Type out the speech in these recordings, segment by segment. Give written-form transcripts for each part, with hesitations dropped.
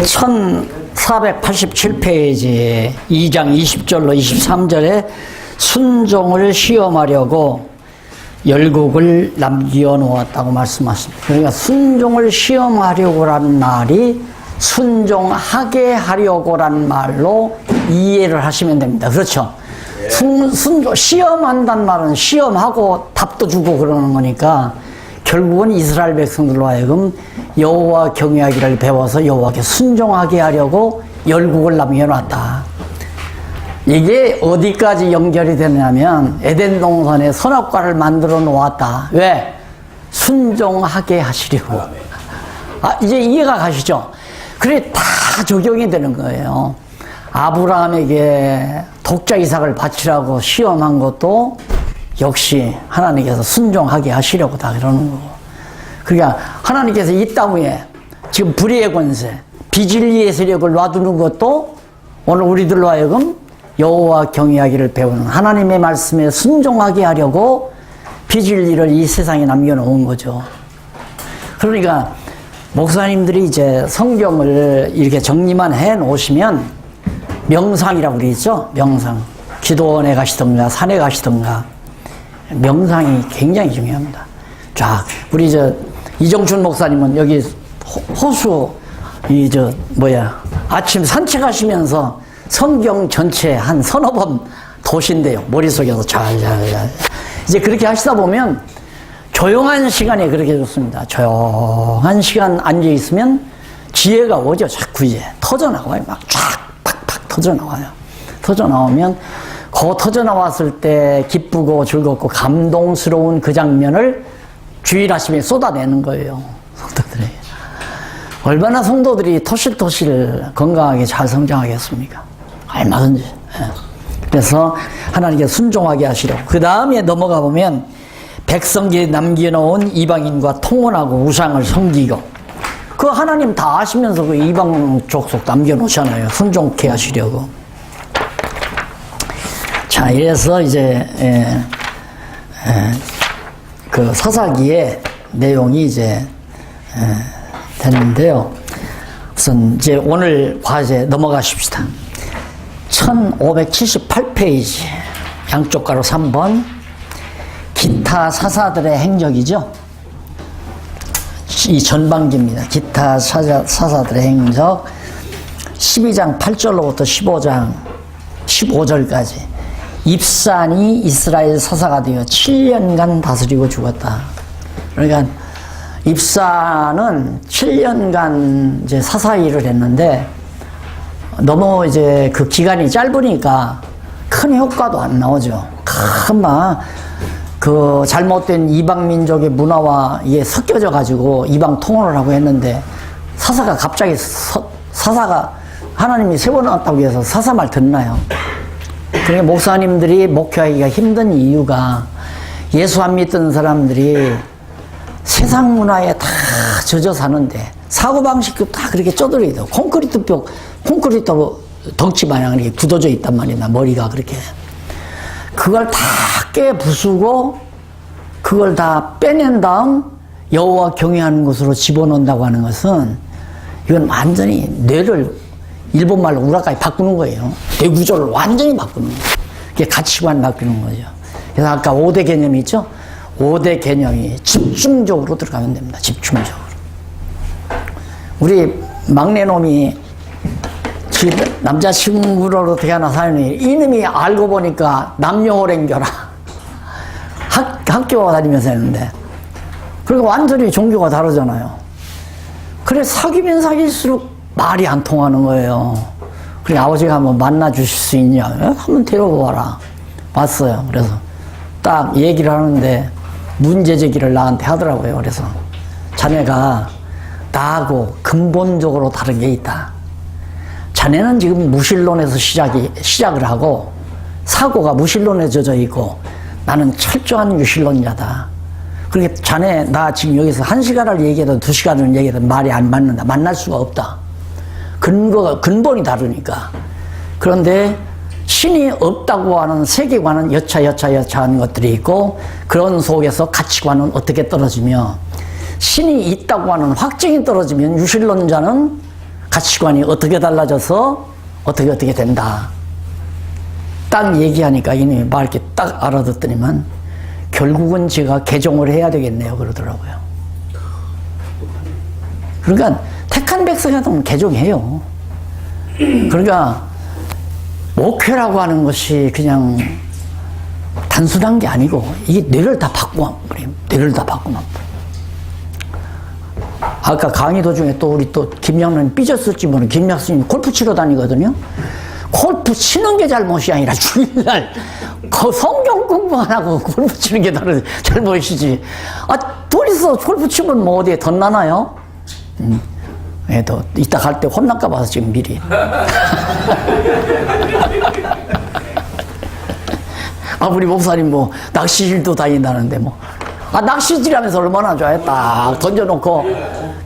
1487페이지 2장 20절로 23절에 순종을 시험하려고 열국을 남겨놓았다고 말씀하십니다. 그러니까 순종을 시험하려고라는 말이 순종하게 하려고라는 말로 이해를 하시면 됩니다. 그렇죠? 순종, 시험한다는 말은 시험하고 답도 주고 그러는 거니까 결국은 이스라엘 백성들로 하여금 여호와 경외하기를 배워서 여호와께 순종하게 하려고 열국을 남겨놨다. 이게 어디까지 연결이 되냐면 에덴 동산에 선악과를 만들어 놓았다. 왜? 순종하게 하시려고. 이제 이해가 가시죠? 그래 다 적용이 되는 거예요. 아브라함에게 독자 이삭을 바치라고 시험한 것도 역시 하나님께서 순종하게 하시려고 다 그러는 거고. 그러니까 하나님께서 이 땅 위에 지금 불의의 권세, 비진리의 세력을 놔두는 것도 오늘 우리들로 하여금 여호와 경외하기를 배우는 하나님의 말씀에 순종하게 하려고 비진리를 이 세상에 남겨놓은 거죠. 그러니까 목사님들이 이제 성경을 이렇게 정리만 해 놓으시면 명상이라고 그러죠. 명상. 기도원에 가시던가 산에 가시던가 명상이 굉장히 중요합니다. 자, 우리 이정춘 목사님은 여기 호수 아침 산책하시면서 성경 전체 한 서너 번 도신대요. 머릿속에서 잘. 이제 그렇게 하시다 보면 조용한 시간에 그렇게 좋습니다. 조용한 시간 앉아있으면 지혜가 오죠. 자꾸 이제 터져나와요. 막 쫙, 팍팍 터져나와요. 터져나오면 그 터져나왔을 때 기쁘고 즐겁고 감동스러운 그 장면을 주일 아침에 쏟아내는 거예요. 성도들에게. 얼마나 성도들이 토실토실 건강하게 잘 성장하겠습니까? 얼마든지. 그래서 하나님께 순종하게 하시려고. 그 다음에 넘어가 보면 백성기에 남겨놓은 이방인과 통혼하고 우상을 섬기고 그 하나님 다 아시면서 그 이방 족속 남겨놓잖아요. 순종케 하시려고. 자, 이래서 이제 그 사사기의 내용이 이제 되는데요. 우선 이제 오늘 과제 넘어가십시다. 1578페이지 양쪽 가로 3번 기타 사사들의 행적이죠. 이 전반기입니다. 기타 사사들의 행적 12장 8절로부터 15장 15절까지 입산이 이스라엘 사사가 되어 7년간 다스리고 죽었다. 그러니까 입산은 7년간 이제 사사 일을 했는데 너무 이제 그 기간이 짧으니까 큰 효과도 안 나오죠. 금방 그 잘못된 이방 민족의 문화와 이게 섞여져 가지고 이방 통혼을 하고 했는데 사사가 갑자기 사사가 하나님이 세워놨다고 해서 사사 말 듣나요? 그러니까 목사님들이 목회하기가 힘든 이유가 예수 안 믿던 사람들이 세상 문화에 다 젖어 사는데 사고방식도 다 그렇게 쪼들어 있고 콘크리트 덩치 마냥 이렇게 굳어져 있단 말이야. 머리가 그렇게. 그걸 다 깨부수고 그걸 다 빼낸 다음 여호와 경외하는 것으로 집어넣는다고 하는 것은 이건 완전히 뇌를 일본말로 우라카이 바꾸는 거예요. 뇌 구조를 완전히 바꾸는 거예요. 이게 가치관 바꾸는 거죠. 그래서 아까 5대 개념이 있죠? 5대 개념이 집중적으로 들어가면 됩니다. 집중적으로. 우리 막내놈이 남자친구를 어떻게 하나 사연이 이놈이 알고 보니까 남녀호랭교라 학교 다니면서 했는데 그리고 완전히 종교가 다르잖아요. 그래 사귀면 사귈수록 말이 안 통하는 거예요. 그래 아버지가 한번 만나 주실 수 있냐? 한번 데려고 와라. 왔어요. 그래서 딱 얘기를 하는데 문제 제기를 나한테 하더라고요. 그래서 자네가 나하고 근본적으로 다른 게 있다. 자네는 지금 무신론에서 시작을 하고 사고가 무신론에 젖어 있고 나는 철저한 유신론자다. 그러니까 자네 나 지금 여기서 1시간을 얘기해도 2시간을 얘기해도 말이 안 맞는다. 만날 수가 없다. 근본이 다르니까. 그런데 신이 없다고 하는 세계관은 여차하는 것들이 있고 그런 속에서 가치관은 어떻게 떨어지며 신이 있다고 하는 확증이 떨어지면 유신론자는 가치관이 어떻게 달라져서 어떻게 된다. 딱 얘기하니까 이놈이 말 이렇게 딱 알아듣더니만 결국은 제가 개종을 해야 되겠네요. 그러더라고요. 그러니까 택한 백성이라면 개종해요. 그러니까 목회라고 하는 것이 그냥 단순한 게 아니고 이게 뇌를 다 바꾸면 버려요. 뇌를 다 바꾸면 버려요. 아까 강의 도중에 또 우리 또 김양은 삐졌을지 모르는 김양스님 골프 치러 다니거든요. 골프 치는 게 잘못이 아니라 주일날 성경 공부 안 하고 골프 치는 게 다른 잘못이지. 둘이서 골프 치면 뭐 어디에 덧나나요? 또 이따 갈 때 혼날까 봐서 지금 미리. 우리 목사님 뭐 낚시질도 다닌다는데 뭐. 낚시질하면서 얼마나 좋아해. 딱 던져놓고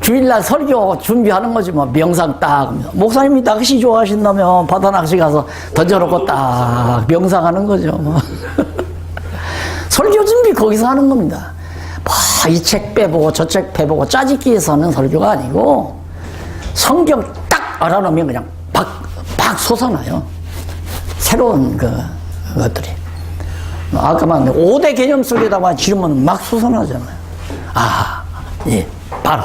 주일날 설교 준비하는 거지 뭐. 명상 딱. 목사님이 낚시 좋아하신다면 바다 낚시 가서 던져놓고 딱 명상하는 거죠 뭐. 설교 준비 거기서 하는 겁니다. 이 책 빼보고 저 책 빼보고 짜집기해서 하는 설교가 아니고 성경 딱 알아놓으면 그냥 막 솟아나요. 새로운 것들이. 아까 말한 5대 개념 속에다가 지르면 막 솟아나잖아요. 예, 바로.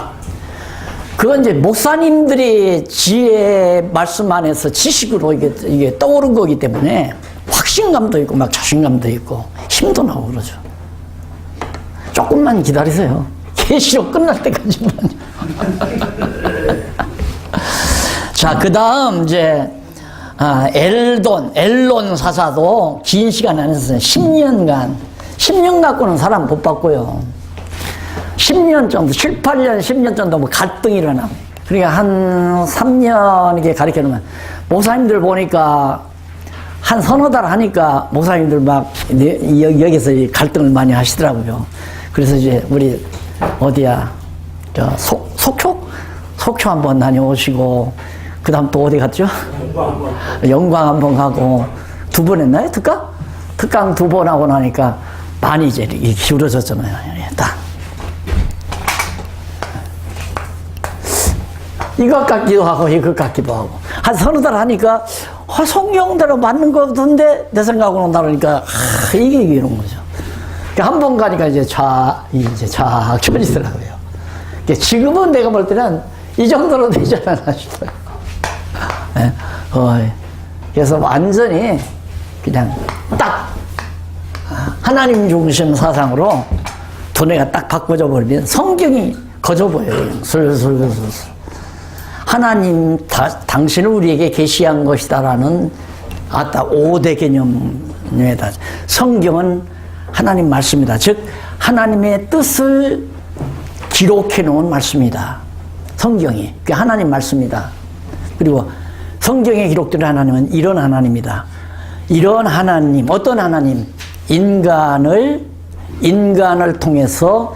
그건 이제 목사님들이 지혜 말씀 안에서 지식으로 이게 떠오른 거기 때문에 확신감도 있고 막 자신감도 있고 힘도 나고 그러죠. 조금만 기다리세요. 계시록 끝날 때까지만. 자, 그 다음 이제 엘론 사사도 긴 시간 안에서 10년 갖고는 사람 못 봤고요. 10년 정도, 7, 8년, 10년 정도 뭐 갈등이 일어나. 그러니까 한 3년 이렇게 가르쳐 놓으면, 목사님들 보니까 한 서너 달 하니까 목사님들 막 여기서 갈등을 많이 하시더라고요. 그래서 이제 우리 어디야, 속초 한번 다녀오시고, 그 다음 또 어디 갔죠? 영광 한번 가고, 2번 했나요? 특강 2번 하고 나니까 많이 이제 기울어졌잖아요. 딱. 이것 같기도 하고, 이것 같기도 하고. 한 서너 달 하니까, 성경대로 맞는 거 같은데, 내 생각으로 나르니까, 이게 이런 거죠. 한 번 가니까 이제 쫙 쳐지더라고요. 지금은 내가 볼 때는 이 정도로 되지 않았나 싶어요. 네? 그래서 완전히 그냥 딱 하나님 중심 사상으로 두뇌가 딱 바꿔져 버리면 성경이 거져 보여요. 슬슬. 하나님 당신을 우리에게 계시한 것이다라는 5대 개념에다 성경은 하나님 말씀이다. 즉 하나님의 뜻을 기록해 놓은 말씀이다. 성경이 그게 하나님 말씀이다. 그리고 성경에 기록된 하나님은 이런 하나님이다. 이런 하나님, 어떤 하나님? 인간을 통해서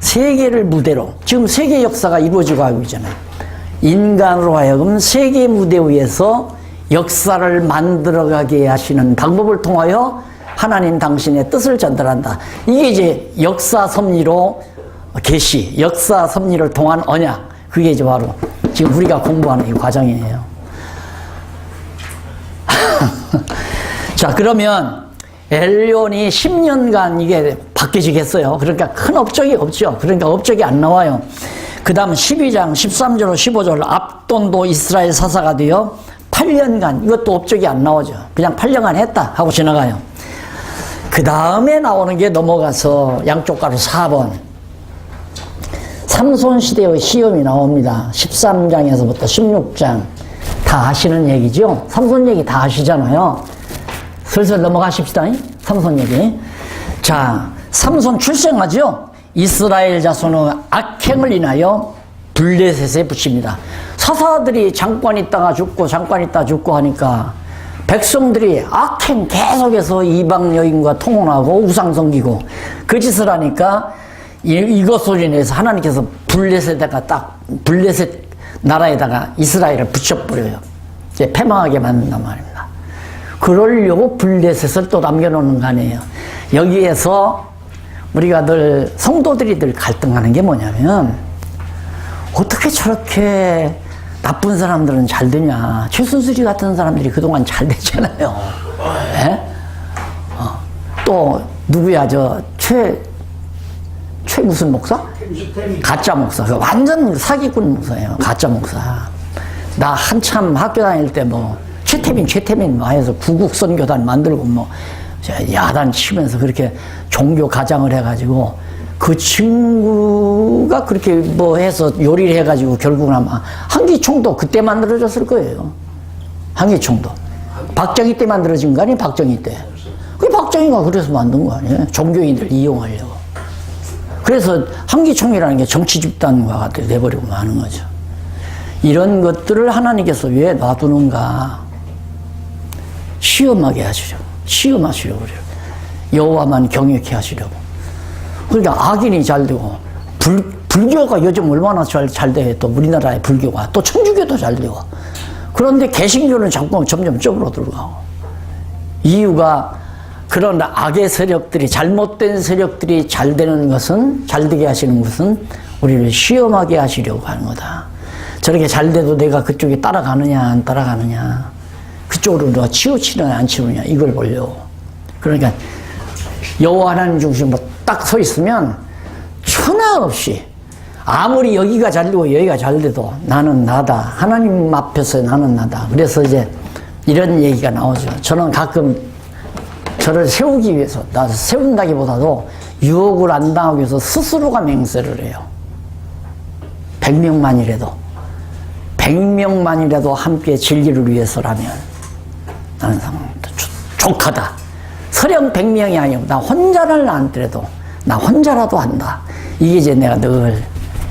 세계를 무대로, 지금 세계 역사가 이루어지고 하고 있잖아요. 인간으로 하여금 세계 무대 위에서 역사를 만들어가게 하시는 방법을 통하여 하나님 당신의 뜻을 전달한다. 이게 이제 역사 섭리로 계시, 역사 섭리를 통한 언약. 그게 이제 바로 지금 우리가 공부하는 이 과정이에요. 자, 그러면 엘론이 10년간 이게 바뀌지겠어요. 그러니까 큰 업적이 없죠. 그러니까 업적이 안 나와요. 그 다음 12장 13절 15절 압돈도 이스라엘 사사가 되어 8년간 이것도 업적이 안 나오죠. 그냥 8년간 했다 하고 지나가요. 그 다음에 나오는 게 넘어가서 양쪽 가로 4번 삼손 시대의 시험이 나옵니다. 13장에서부터 16장 다 하시는 얘기죠. 삼손 얘기 다 하시잖아요. 슬슬 넘어가십시다. 삼손 얘기. 자, 삼손 출생하죠. 이스라엘 자손의 악행을 인하여 블레셋에 붙입니다. 사사들이 잠깐 있다가 죽고 하니까 백성들이 악행 계속해서 이방 여인과 통혼하고 우상 섬기고 그 짓을 하니까 이것으로 인해서 하나님께서 블레셋 나라에다가 이스라엘을 붙여버려요. 이제 패망하게 만든단 말입니다. 그러려고 블레셋을 또 남겨놓는 거 아니에요. 여기에서 우리가 늘 성도들이 늘 갈등하는 게 뭐냐면 어떻게 저렇게 나쁜 사람들은 잘 되냐? 최순실이 같은 사람들이 그동안 잘 됐잖아요. 예? 또 누구야? 최 무슨 목사? 가짜 목사. 완전 사기꾼 목사예요. 가짜 목사. 나 한참 학교 다닐 때 뭐 최태민 뭐 해서 구국선교단 만들고 뭐 야단 치면서 그렇게 종교 가장을 해가지고 그 친구가 그렇게 뭐 해서 요리를 해가지고 결국은 아마 한기총도 그때 만들어졌을 거예요. 한기총도. 박정희 때 만들어진 거 아니에요? 박정희 때. 그 박정희가 그래서 만든 거 아니에요? 종교인들 이용하려고. 그래서 한기총이라는 게 정치 집단과 돼버리고 마는 거죠. 이런 것들을 하나님께서 왜 놔두는가? 시험하게 하시려고. 시험하시려고 그래요. 여호와만 경외케 하시려고. 그러니까 악인이 잘 되고, 불교가 요즘 얼마나 잘 돼. 또 우리나라의 불교가. 또 천주교도 잘 되고. 그런데 개신교는 자꾸 점점 좁아들어가고. 이유가 그런 악의 세력들이, 잘못된 세력들이 잘 되는 것은, 잘 되게 하시는 것은 우리를 시험하게 하시려고 하는 거다. 저렇게 잘 돼도 내가 그쪽에 따라가느냐, 안 따라가느냐. 그쪽으로 너 치우치느냐, 안 치우느냐. 이걸 보려고. 그러니까 여호와 하나님 중심으로 딱 서 있으면 천하 없이 아무리 여기가 잘 되고 여기가 잘 돼도 나는 나다. 하나님 앞에서 나는 나다. 그래서 이제 이런 얘기가 나오죠. 저는 가끔 저를 세우기 위해서, 나 세운다기보다도 유혹을 안 당하기 위해서 스스로가 맹세를 해요. 100명만이라도 함께 진리를 위해서라면 나는 족하다. 설령 100명이 아니고 나 혼자를 안더라도 나 혼자라도 한다. 이게 이제 내가 늘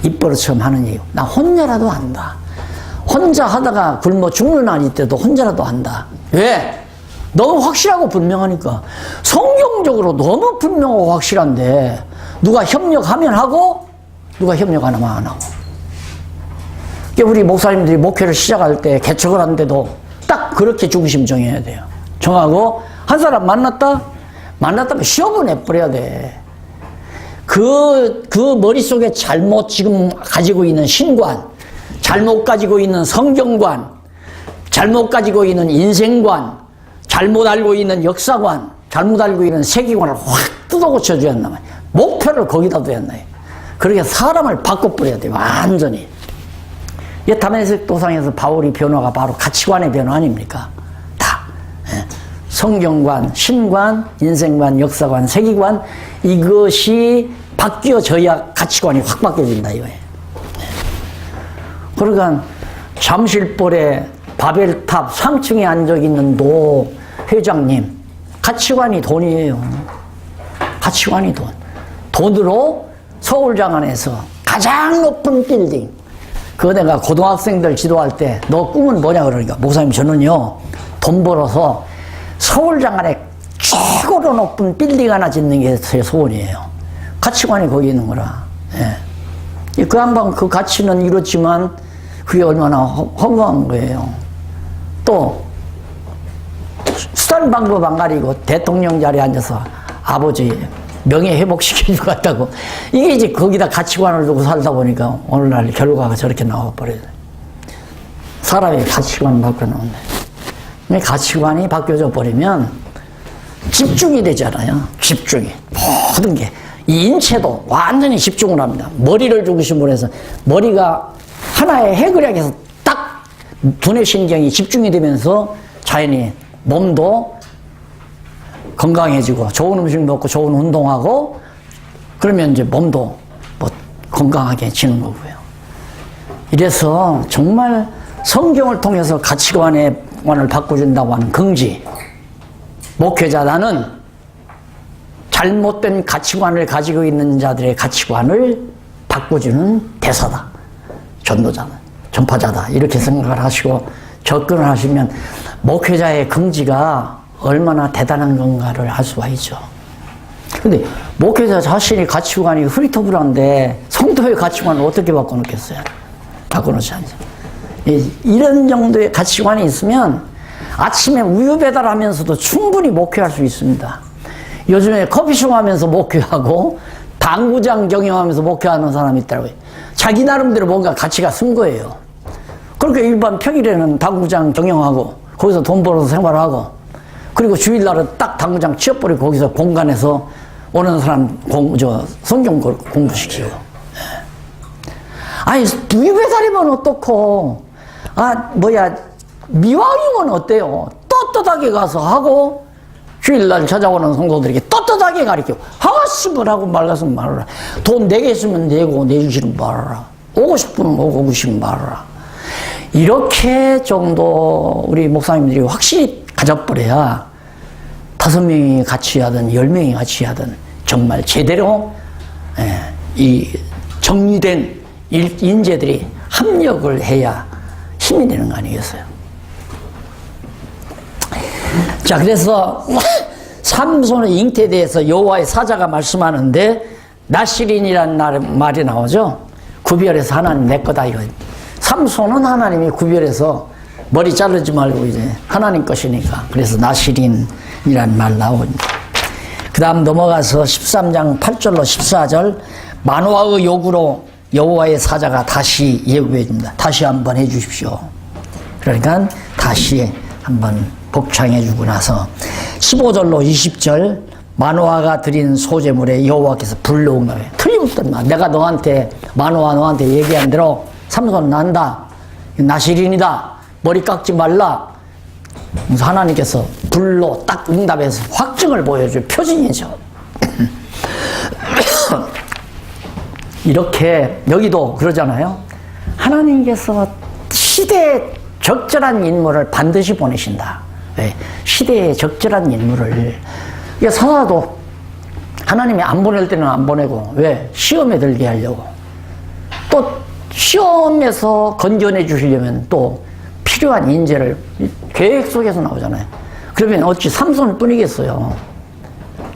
입버릇처럼 하는 얘기고, 나 혼자라도 한다. 혼자 하다가 굶어 죽는 날이 때도 혼자라도 한다. 왜? 너무 확실하고 분명하니까. 성경적으로 너무 분명하고 확실한데 누가 협력하면 하고 누가 협력 안 하면 안 하고. 우리 목사님들이 목회를 시작할 때 개척을 하는데도 딱 그렇게 중심 정해야 돼요. 정하고 한 사람 만났다면 시험을 내버려야 돼. 그 머릿속에 잘못 지금 가지고 있는 신관, 잘못 가지고 있는 성경관, 잘못 가지고 있는 인생관, 잘못 알고 있는 역사관, 잘못 알고 있는 세계관을 확 뜯어고쳐줘야 한단 말이야. 목표를 거기다 둬야 한다. 그렇게 사람을 바꿔버려야 돼, 완전히. 이 다메섹 도상에서 바울이 변화가 바로 가치관의 변화 아닙니까? 다. 성경관, 신관, 인생관, 역사관, 세계관, 이것이 바뀌어져야 가치관이 확 바뀌어진다 이거예요. 그러니까 잠실볼에 바벨탑 상층에 앉아 있는 노 회장님, 가치관이 돈이에요. 가치관이 돈. 돈으로 서울장안에서 가장 높은 빌딩. 그거 내가 고등학생들 지도할 때 너 꿈은 뭐냐 그러니까, 목사님 저는요 돈 벌어서 서울장안에 최고로 높은 빌딩 하나 짓는 게 제 소원이에요. 가치관이 거기 있는 거라. 예. 그 양반 그 가치는 이렇지만 그게 얼마나 허무한 거예요. 또 수단 방법 안 가리고 대통령 자리에 앉아서 아버지 명예 회복시키는 것 같다고. 이게 이제 거기다 가치관을 두고 살다 보니까 오늘날 결과가 저렇게 나와버려요. 사람의 가치관 바꿔놓는데. 가치관이 바뀌어져 버리면 집중이 되잖아요. 집중이. 모든 게. 이 인체도 완전히 집중을 합니다. 머리를 중심으로 해서 머리가 하나의 해그력에서 딱 두뇌 신경이 집중이 되면서 자연히 몸도 건강해지고 좋은 음식 먹고 좋은 운동하고 그러면 이제 몸도 뭐 건강하게 지는 거고요. 이래서 정말 성경을 통해서 가치관을 바꿔준다고 하는 긍지, 목회자 나는 잘못된 가치관을 가지고 있는 자들의 가치관을 바꿔주는 대사다. 전도자는, 전파자다. 이렇게 생각을 하시고 접근을 하시면 목회자의 긍지가 얼마나 대단한 건가를 알 수가 있죠. 근데 목회자 자신이 가치관이 흐리터불한데 성도의 가치관을 어떻게 바꿔놓겠어요? 바꿔놓지 않죠. 이런 정도의 가치관이 있으면 아침에 우유 배달하면서도 충분히 목회할 수 있습니다. 요즘에 커피숍 하면서 목회하고 당구장 경영하면서 목회하는 사람이 있더라고요. 자기 나름대로 뭔가 가치가 쓴 거예요. 그렇게 일반 평일에는 당구장 경영하고 거기서 돈 벌어서 생활하고 그리고 주일날은 딱 당구장 치워버리고 거기서 공간에서 오는 사람 성경 공부시키고. 아니 두유배달이면 어떻고 미화이면 어때요? 떳떳하게 가서 하고 주일날 찾아오는 성도들에게 떳떳하게 가르치고 하시면 하고 말았으면 말아라. 돈 내겠으면 내고 내주시면 말아라. 오고 싶으면 오고 오고 싶으면 말아라. 이렇게 정도 우리 목사님들이 확실히 가져버려야 5명이 같이 하든 10명이 같이 하든 정말 제대로 이 정리된 인재들이 합력을 해야 힘이 되는 거 아니겠어요? 자, 그래서 삼손의 잉태에 대해서 여호와의 사자가 말씀하는데 나시린이라는 말이 나오죠. 구별해서 하나님 내 거다 이거. 삼손은 하나님이 구별해서 머리 자르지 말고 이제 하나님 것이니까. 그래서 나시린이라는 말 나옵니다. 그 다음 넘어가서 13장 8절로 14절 만화의 요구로 여호와의 사자가 다시 예고해 줍니다. 다시 한번 해 주십시오. 그러니까 다시 한번 복창해 주고 나서 15절로 20절 마노아가 드린 소재물에 여호와께서 불러온다며. 틀림없던 말. 내가 마노아 너한테 얘기한 대로 삼손 난다. 나시린이다. 머리 깎지 말라. 하나님께서 불로 딱 응답해서 확증을 보여줄 표징이죠. 이렇게 여기도 그러잖아요. 하나님께서 시대에 적절한 인물을 반드시 보내신다. 네, 시대에 적절한 인물을. 사사도 하나님이 안 보낼 때는 안 보내고 왜? 시험에 들게 하려고. 또 시험에서 건져내 주시려면 또 필요한 인재를 계획 속에서 나오잖아요. 그러면 어찌 삼손 뿐이겠어요.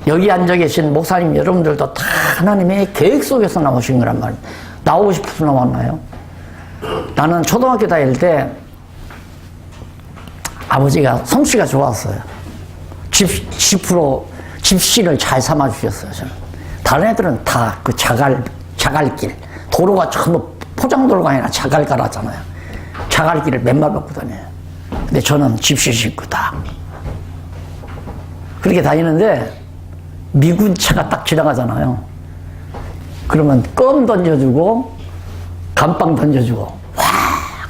여기 앉아 계신 목사님 여러분들도 다 하나님의 계획 속에서 나오신 거란 말이에요. 나오고 싶어서 나왔나요? 나는 초등학교 다닐 때 아버지가 솜씨가 좋았어요. 집신을 잘 삼아 주셨어요. 저는. 다른 애들은 다 그 자갈길 도로가 전부 포장도로가 아니라 자갈 깔았잖아요. 자갈길을 맨발 걷고 다녀요. 근데 저는 집신 신고 다 그렇게 다니는데 미군차가 딱 지나가잖아요. 그러면 껌 던져주고 감빵 던져주고 와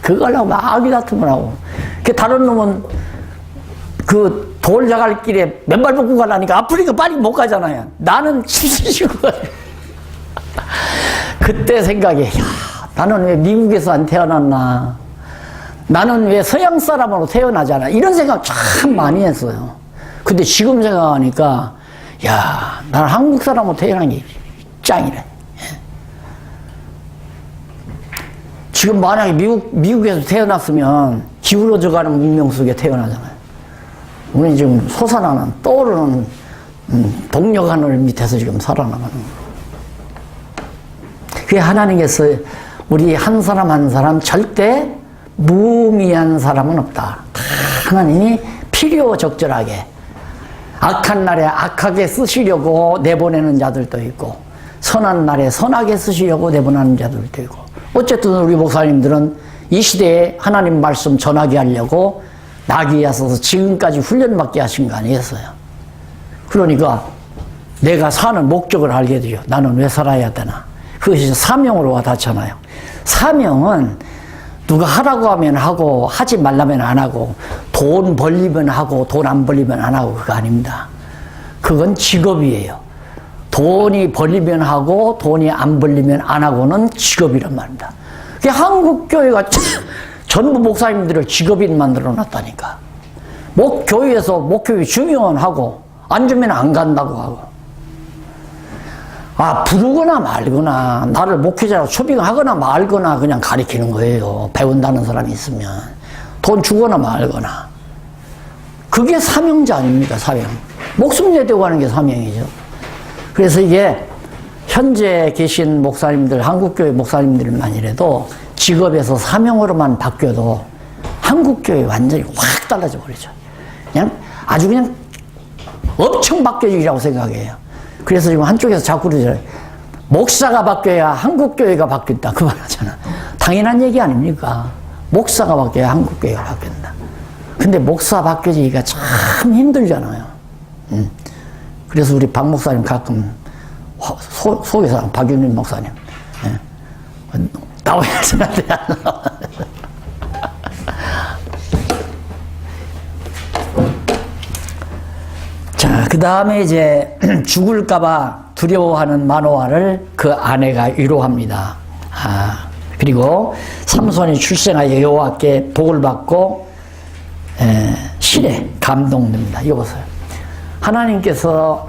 그걸로 막 아기 다툼을 하고. 다른 놈은 그 돌자갈길에 맨발 벗고 가려니까 아프리카 빨리 못 가잖아요. 나는 집신시고 가요. 그때 생각이 나는 왜 미국에서 안 태어났나. 나는 왜 서양 사람으로 태어나지 않아. 이런 생각 참 많이 했어요. 근데 지금 생각하니까 나는 한국 사람으로 태어난 게 짱이래. 지금 만약에 미국에서 태어났으면 기울어져가는 문명 속에 태어나잖아요. 우리 지금 솟아나는 떠오르는 동력 하늘 밑에서 지금 살아나가는 거예요. 그게 하나님께서 우리 한 사람 한 사람 절대 무미한 사람은 없다. 하나님이 필요 적절하게 악한 날에 악하게 쓰시려고 내보내는 자들도 있고 선한 날에 선하게 쓰시려고 내보내는 자들도 있고. 어쨌든 우리 목사님들은 이 시대에 하나님 말씀 전하게 하려고 나귀에 서서 지금까지 훈련받게 하신 거 아니겠어요? 그러니까 내가 사는 목적을 알게 되죠. 나는 왜 살아야 되나? 그것이 사명으로 와닿잖아요. 사명은 누가 하라고 하면 하고 하지 말라면 안 하고 돈 벌리면 하고 돈 안 벌리면 안 하고 그거 아닙니다. 그건 직업이에요. 돈이 벌리면 하고 돈이 안 벌리면 안 하고는 직업이란 말입니다. 한국교회가 전부 목사님들을 직업인 만들어 놨다니까. 교회에서 목회비 주면 하고 안 주면 안 간다고 하고. 부르거나 말거나 나를 목회자로 초빙하거나 말거나 그냥 가리키는 거예요. 배운다는 사람이 있으면. 돈 주거나 말거나. 그게 사명자 아닙니까? 사명. 목숨 내대고 하는 게 사명이죠. 그래서 이게 현재 계신 목사님들, 한국교회 목사님들만이라도 직업에서 사명으로만 바뀌어도 한국교회 완전히 확 달라져 버리죠. 아주 그냥 엄청 바뀌어지라고 생각해요. 그래서 지금 한쪽에서 자꾸 그러잖아요. 목사가 바뀌어야 한국교회가 바뀐다. 그 말 하잖아. 당연한 얘기 아닙니까? 목사가 바뀌어야 한국교회가 바뀐다. 근데 목사 바뀌기가 참 힘들잖아요. 그래서 우리 박 목사님 가끔 소개사랑 박윤민 목사님 나와야 되는데 안 나와. 자, 그 다음에 이제 죽을까봐 두려워하는 마노아를 그 아내가 위로합니다. 그리고 삼손이 출생하여 여호와께 복을 받고 실에 감동됩니다. 이거 보세요. 하나님께서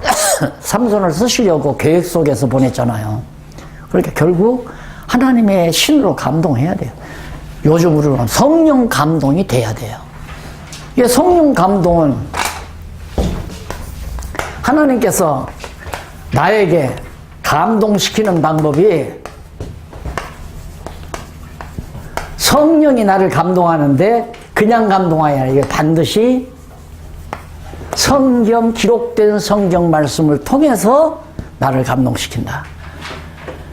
삼손을 쓰시려고 계획 속에서 보냈잖아요. 그러니까 결국 하나님의 신으로 감동해야 돼요. 요즘 우리는 성령 감동이 돼야 돼요. 이 성령 감동은 하나님께서 나에게 감동시키는 방법이 성령이 나를 감동하는데 그냥 감동하여 이게 반드시 성경, 기록된 성경 말씀을 통해서 나를 감동시킨다.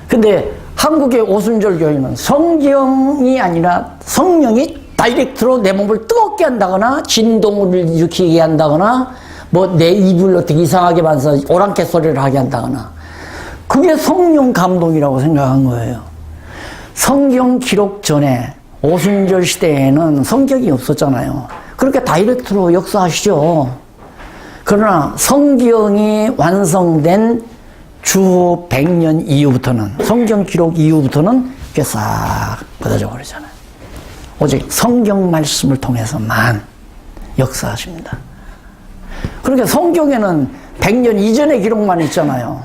근데 한국의 오순절 교회는 성경이 아니라 성령이 다이렉트로 내 몸을 뜨겁게 한다거나 진동을 일으키게 한다거나 뭐 내 입을 어떻게 이상하게 만서 오랑캐 소리를 하게 한다거나 그게 성령 감동이라고 생각한 거예요. 성경 기록 전에 오순절 시대에는 성경이 없었잖아요. 그렇게 다이렉트로 역사하시죠. 그러나 성경이 완성된 주 100년 이후부터는 성경 기록 이후부터는 그게 싹 뻗어져 버리잖아요. 오직 성경 말씀을 통해서만 역사하십니다. 그러니까 성경에는 100년 이전의 기록만 있잖아요.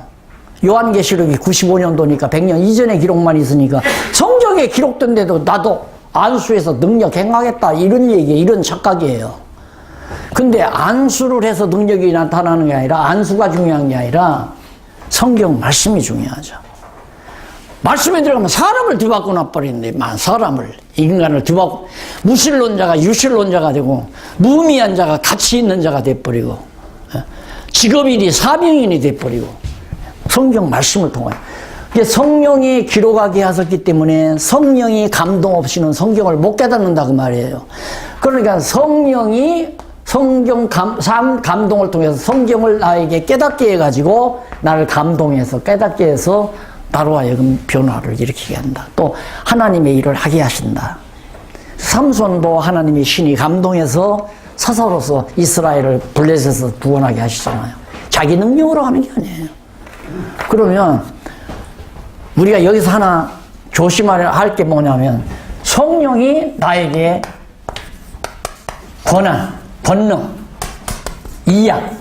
요한계시록이 95년도니까 100년 이전의 기록만 있으니까 성경에 기록된 데도 나도 안수해서 능력 행하겠다 이런 얘기예요. 이런 착각이에요. 근데 안수를 해서 능력이 나타나는 게 아니라 안수가 중요한 게 아니라 성경 말씀이 중요하죠. 말씀에 들어가면 사람을 뒤바꿔 놔버리는데 사람을 인간을 뒤바꿔 무신론자가 유신론자가 되고 무미한 자가 가치 있는 자가 돼버리고 직업인이 사명인이 돼버리고 성경 말씀을 통하여 성령이 기록하게 하셨기 때문에 성령이 감동 없이는 성경을 못 깨닫는다 그 말이에요. 그러니까 성령이 성경 감동을 통해서 성경을 나에게 깨닫게 해가지고 나를 감동해서 깨닫게 해서 나로 하여금 변화를 일으키게 한다. 또 하나님의 일을 하게 하신다. 삼손도 하나님의 신이 감동해서 사사로서 이스라엘을 블레셋에서 구원하게 하시잖아요. 자기 능력으로 하는 게 아니에요. 그러면 우리가 여기서 하나 조심해야 할 게 뭐냐면 성령이 나에게 권한, 권능, 이양,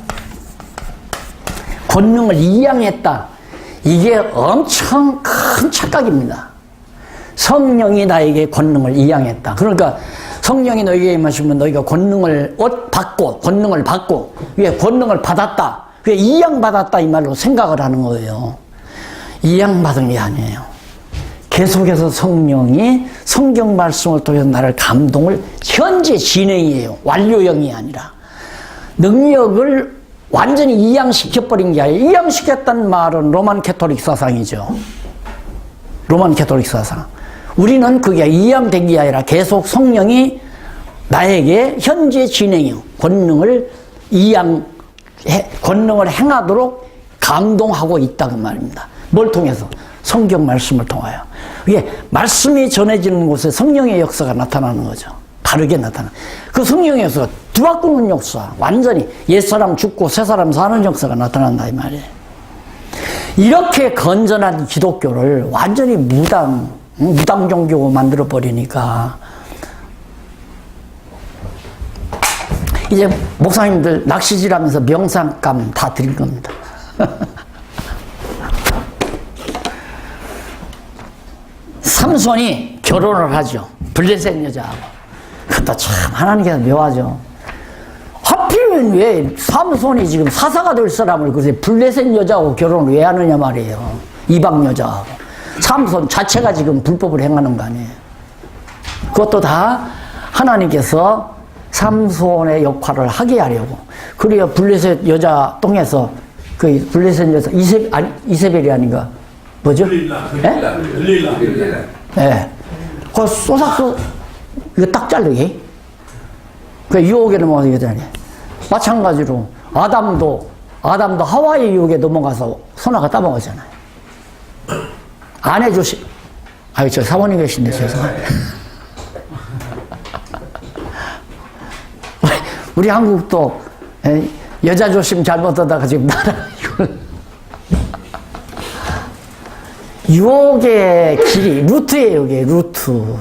권능을 이양했다. 이게 엄청 큰 착각입니다. 성령이 나에게 권능을 이양했다. 그러니까 성령이 너에게 임하시면 너희가 권능을 받고 권능을 받고 위에 권능을 받았다. 그게 이양받았다 이 말로 생각을 하는 거예요. 이양받은 게 아니에요. 계속해서 성령이 성경 말씀을 통해서 나를 감동을 현재 진행이에요. 완료형이 아니라 능력을 완전히 이양시켜버린 게 아니에요. 이양시켰다는 말은 로만 캐톨릭 사상이죠. 로만 캐톨릭 사상. 우리는 그게 이양된 게 아니라 계속 성령이 나에게 현재 진행이요. 권능을 권능을 행하도록 감동하고 있다 그 말입니다. 뭘 통해서? 성경 말씀을 통하여. 이게 말씀이 전해지는 곳에 성령의 역사가 나타나는 거죠. 다르게 나타나. 그 성령의 역사가 뒤바꾸는 역사, 완전히 옛사람 죽고 새사람 사는 역사가 나타난다 이 말이에요. 이렇게 건전한 기독교를 완전히 무당 종교 만들어 버리니까 이제 목사님들 낚시질하면서 명상감 다 드린 겁니다. 삼손이 결혼을 하죠. 블레셋 여자하고. 그것도 참 하나님께서 묘하죠. 하필이면 왜 삼손이 지금 사사가 될 사람을 그래서 블레셋 여자하고 결혼을 왜 하느냐 말이에요. 이방 여자하고. 삼손 자체가 지금 불법을 행하는 거 아니에요. 그것도 다 하나님께서 삼손의 역할을 하게 하려고. 그래야 블레셋 여자 똥에서 그 블레셋 여자 이세벨이 아닌가? 뭐죠? 예? 네. 그 쏘삭쏘 이거 딱 자르기. 그 유혹에 넘어가서 이거 자르기. 마찬가지로 아담도 하와의 유혹에 넘어가서 선악을 따먹었잖아요. 아내 조심. 아유, 저 사모님 계신데 죄송해요. 우리 한국도 여자 조심 잘못하다가 지금 나라 유혹의 길이 루트예요. 이게 루트.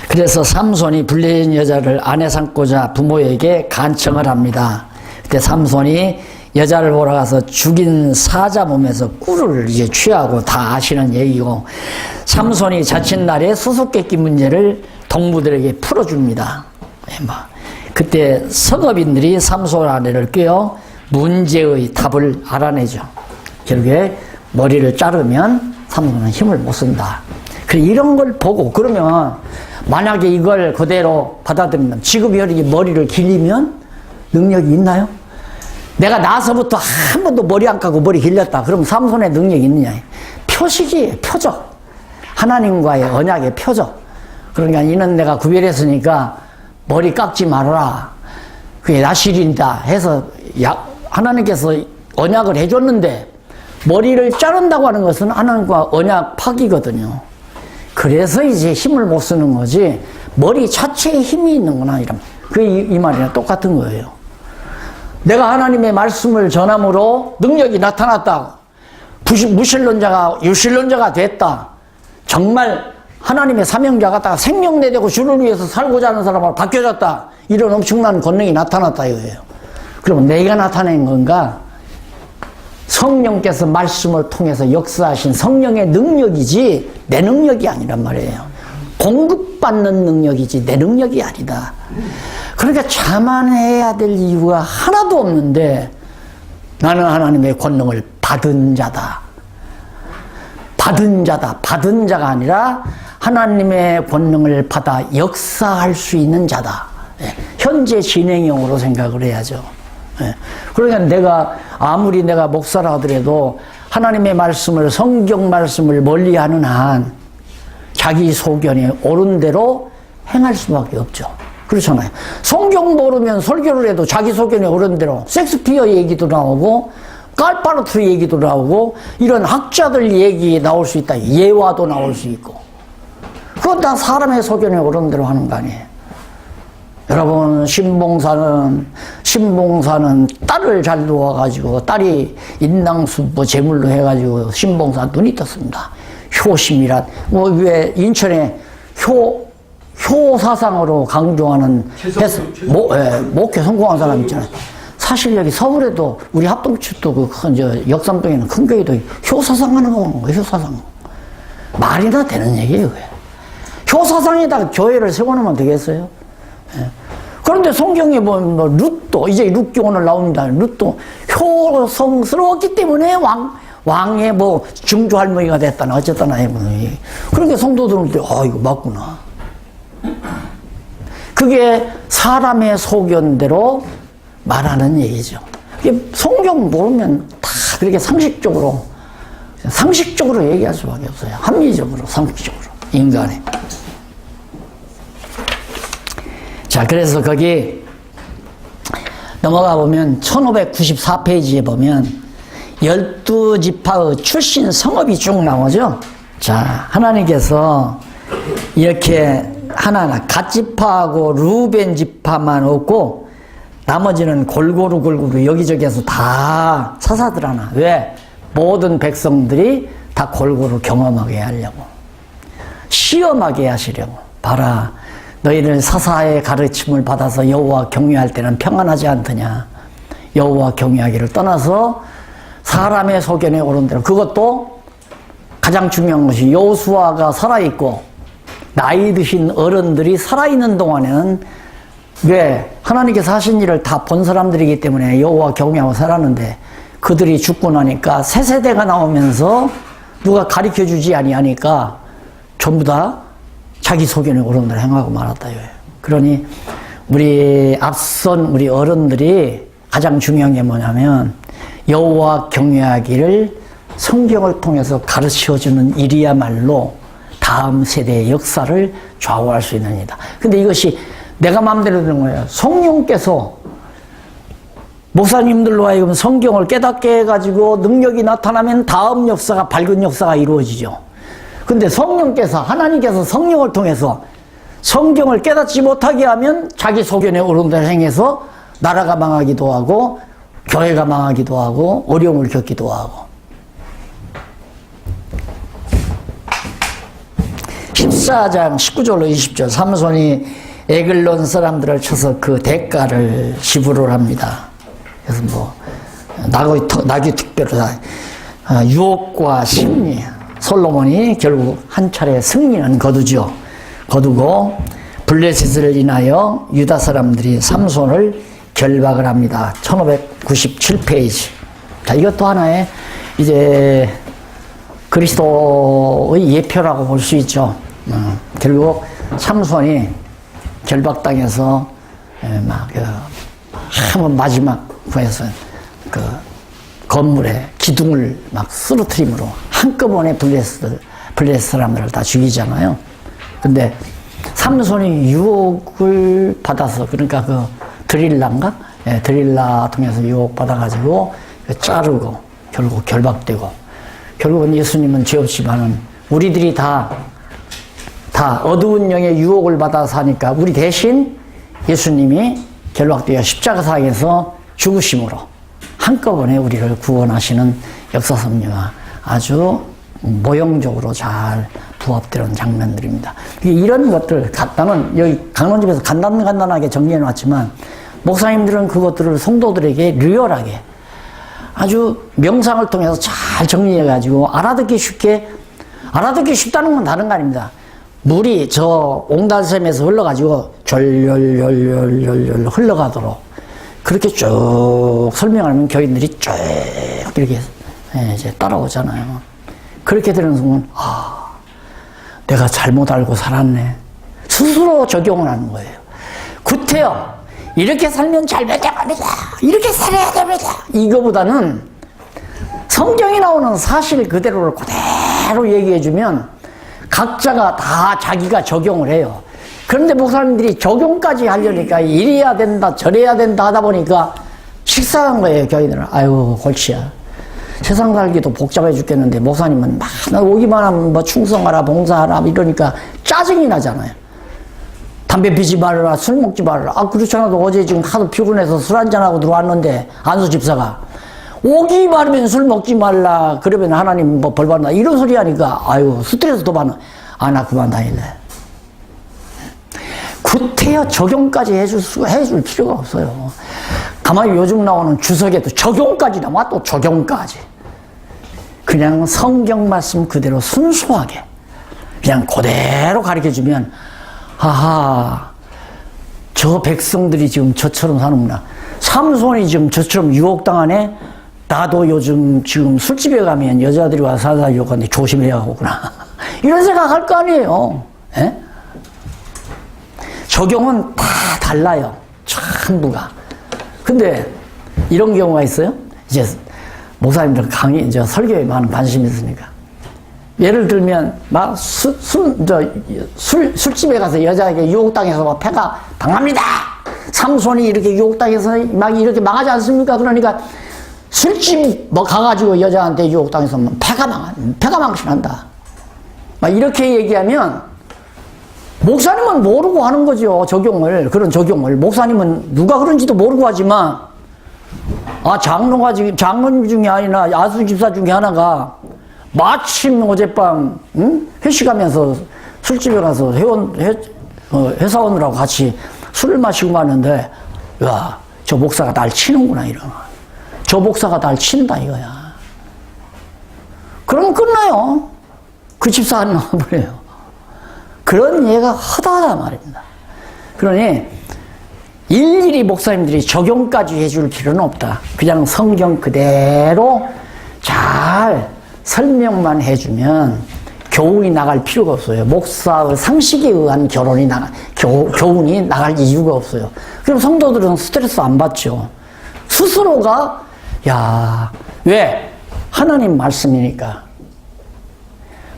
그래서 삼손이 불린 여자를 아내 삼고자 부모에게 간청을 합니다. 그때 삼손이 여자를 보러 가서 죽인 사자 몸에서 꿀을 이제 취하고 다 아시는 얘기고, 삼손이 자칫날에 수수께끼 문제를 동무들에게 풀어줍니다. 그때 서겁인들이 삼손 아내를 꿰어 문제의 답을 알아내죠. 결국에 머리를 자르면 삼손은 힘을 못 쓴다. 이런 걸 보고, 그러면 만약에 이걸 그대로 받아들이면 지금 여기 머리를 길리면 능력이 있나요? 내가 나서부터 한 번도 머리 안 까고 머리 길렸다. 그럼 삼손의 능력이 있느냐? 표식이에요. 표적. 하나님과의 언약의 표적. 그러니까 이는 내가 구별했으니까 머리 깎지 말아라. 그게 나실인다 해서 하나님께서 언약을 해줬는데 머리를 자른다고 하는 것은 하나님과 언약 파기거든요. 그래서 이제 힘을 못 쓰는 거지 머리 자체에 힘이 있는구나 이런. 그게 이 말이랑 똑같은 거예요. 내가 하나님의 말씀을 전함으로 능력이 나타났다. 무신론자가 유신론자가 됐다. 정말 하나님의 사명자가 다 생명 내되고 주를 위해서 살고자 하는 사람으로 바뀌어졌다. 이런 엄청난 권능이 나타났다 이거예요. 그럼 내가 나타낸 건가? 성령께서 말씀을 통해서 역사하신 성령의 능력이지 내 능력이 아니란 말이에요. 공급받는 능력이지 내 능력이 아니다. 그러니까 자만해야 될 이유가 하나도 없는데 나는 하나님의 권능을 받은 자다. 받은 자다. 받은 자가 아니라 하나님의 권능을 받아 역사할 수 있는 자다. 현재 진행형으로 생각을 해야죠. 그러니까 아무리 내가 목사라 하더라도 하나님의 말씀을, 성경 말씀을 멀리하는 한 자기 소견에 옳은 대로 행할 수밖에 없죠. 그렇잖아요. 성경 모르면 설교를 해도 자기 소견에 옳은 대로 섹스피어 얘기도 나오고 깔파르트 얘기도 나오고 이런 학자들 얘기 나올 수 있다. 예화도 나올 수 있고. 그건 다 사람의 소견에 옳은 대로 하는 거 아니에요. 여러분, 신봉사는 딸을 잘 놓아가지고 딸이 인당수 제물로 해가지고 신봉사 눈이 떴습니다. 효심이란 왜 인천에 효사상으로 강조하는 목회 성공한 사람 있잖아요. 사실 여기 서울에도 우리 합동측도 역삼동에는 큰 교회도 효사상 하는 거예요. 효사상 말이나 되는 얘기예요. 효사상에다가 교회를 세워놓으면 되겠어요? 그런데 성경에 보면 룻도 이제 룻기 오늘 나옵니다. 룻도 효성스러웠기 때문에 왕의 증조 할머니가 됐다나 어쨌다나 해보니 그러니까 성도들은 이거 맞구나. 그게 사람의 소견대로 말하는 얘기죠. 성경 모르면 다 그렇게 상식적으로 얘기할 수밖에 없어요. 합리적으로, 상식적으로 인간의. 자, 그래서 거기 넘어가 보면 1594페이지에 보면 12지파의 출신 성읍이 쭉 나오죠. 자, 하나님께서 이렇게 하나하나 갓지파하고 루벤 지파만 없고 나머지는 골고루 여기저기에서 다 사사들 하나. 왜? 모든 백성들이 다 골고루 경험하게 하려고, 시험하게 하시려고. 봐라, 너희를 사사의 가르침을 받아서 여호와 경외할 때는 평안하지 않더냐. 여호와 경외하기를 떠나서 사람의 소견에 옳은 대로. 그것도 가장 중요한 것이 여호수아가 살아있고 나이 드신 어른들이 살아있는 동안에는 왜? 하나님께서 하신 일을 다 본 사람들이기 때문에 여호와 경외하고 살았는데 그들이 죽고 나니까 새 세대가 나오면서 누가 가르쳐주지 아니하니까 전부 다 자기 소견에 옳은 대로 행하고 말았다. 그러니 우리 앞선 우리 어른들이 가장 중요한 게 뭐냐면 여호와 경외하기를 성경을 통해서 가르쳐주는 일이야말로 다음 세대의 역사를 좌우할 수 있는 일이다. 근데 이것이 내가 마음대로 되는 거예요. 성령께서 목사님들로 하여금 성경을 깨닫게 해가지고 능력이 나타나면 다음 역사가, 밝은 역사가 이루어지죠. 근데 성령께서, 하나님께서 성령을 통해서 성경을 깨닫지 못하게 하면 자기 소견의 어른들 행해서 나라가 망하기도 하고 교회가 망하기도 하고 어려움을 겪기도 하고. 14장 19절로 20절 삼손이 에글론 사람들을 쳐서 그 대가를 지불을 합니다. 그래서 뭐 나귀 특별히 유혹과 심리, 솔로몬이 결국 한 차례 승리는 거두고 블레셋을 인하여 유다 사람들이 삼손을 결박을 합니다. 1597페이지. 자, 이것도 하나의 이제 그리스도의 예표라고 볼 수 있죠. 결국 삼손이 결박당해서 한번 마지막 구에서 그 건물에 기둥을 막 쓰러트림으로 한꺼번에 블레셋 사람들을 다 죽이잖아요. 근데 삼손이 유혹을 받아서, 그러니까 그 드릴라인가? 예, 드릴라 통해서 유혹 받아가지고 자르고 결국 결박되고, 결국은 예수님은 죄 없지만은 우리들이 다 어두운 영의 유혹을 받아서 하니까 우리 대신 예수님이 결박되어 십자가상에서 죽으심으로 한꺼번에 우리를 구원하시는 역사 섭리가 아주 모형적으로 잘 부합되는 장면들입니다. 이런 것들, 나는 여기 강론집에서 간단하게 정리해 놨지만 목사님들은 그것들을 성도들에게 리얼하게 아주 명상을 통해서 잘 정리해 가지고 알아듣기 쉽다는 건 다른 거 아닙니다. 물이 저 옹달샘에서 흘러가지고 졸졸졸졸졸 흘러가도록 그렇게 쭉 설명하면 교인들이 쭉 이렇게 이제 따라오잖아요. 그렇게 되는 순간, 내가 잘못 알고 살았네. 스스로 적용을 하는 거예요. 구태여, 이렇게 살면 잘 되답니다. 이렇게 살아야 됩니다. 이거보다는 성경에 나오는 사실 그대로를 그대로 얘기해주면 각자가 다 자기가 적용을 해요. 그런데 목사님들이 적용까지 하려니까 이래야 된다 저래야 된다 하다 보니까 식상한 거예요. 교인들은. 아유 골치야. 세상 살기도 복잡해 죽겠는데 목사님은 막 오기만 하면 뭐 충성하라 봉사하라 이러니까 짜증이 나잖아요. 담배 피지 말아라, 술 먹지 말아라. 그렇잖아도 어제 지금 하도 피곤해서 술 한잔하고 들어왔는데 안수 집사가 오기만 하면 술 먹지 말라 그러면 하나님 뭐 벌 받나 이런 소리 하니까 아유 스트레스 더 받나. 나 그만 다닐래. 구태여 적용까지 해줄 필요가 없어요. 가만히 요즘 나오는 주석에도 적용까지 나와. 또 적용까지. 그냥 성경 말씀 그대로 순수하게 그냥 그대로 가르쳐주면 저 백성들이 지금 저처럼 사는구나. 삼손이 지금 저처럼 유혹당하네. 나도 요즘 지금 술집에 가면 여자들이 와서 살살 유혹하는데 조심해야 하구나. 이런 생각할 거 아니에요. 에? 적용은 다 달라요. 전부가. 근데 이런 경우가 있어요. 이제 목사님들 강의, 이제 설교에 많은 관심이 있으니까. 예를 들면 막 술집에 가서 여자에게 유혹당해서 막 패가 당합니다. 삼손이 이렇게 유혹당해서 막 이렇게 망하지 않습니까? 그러니까 술집 뭐 가가지고 여자한테 유혹당해서 패가 망신한다. 막 이렇게 얘기하면 목사님은 모르고 하는 거죠. 그런 적용을. 목사님은 누가 그런지도 모르고 하지만, 장로님 중에 아니나 야수 집사 중에 하나가 마침 어젯밤, 회식하면서 술집에 가서 회사원들하고 같이 술을 마시고 가는데, 야, 저 목사가 날 치는구나, 이런. 저 목사가 날 친다, 이거야. 그러면 끝나요. 그 집사 안 나와버려요. 그런 예가 허다하단 말입니다. 그러니 일일이 목사님들이 적용까지 해줄 필요는 없다. 그냥 성경 그대로 잘 설명만 해주면 교훈이 나갈 필요가 없어요. 목사의 상식에 의한 교훈이 나갈 이유가 없어요. 그럼 성도들은 스트레스 안 받죠. 스스로가 왜? 하나님 말씀이니까.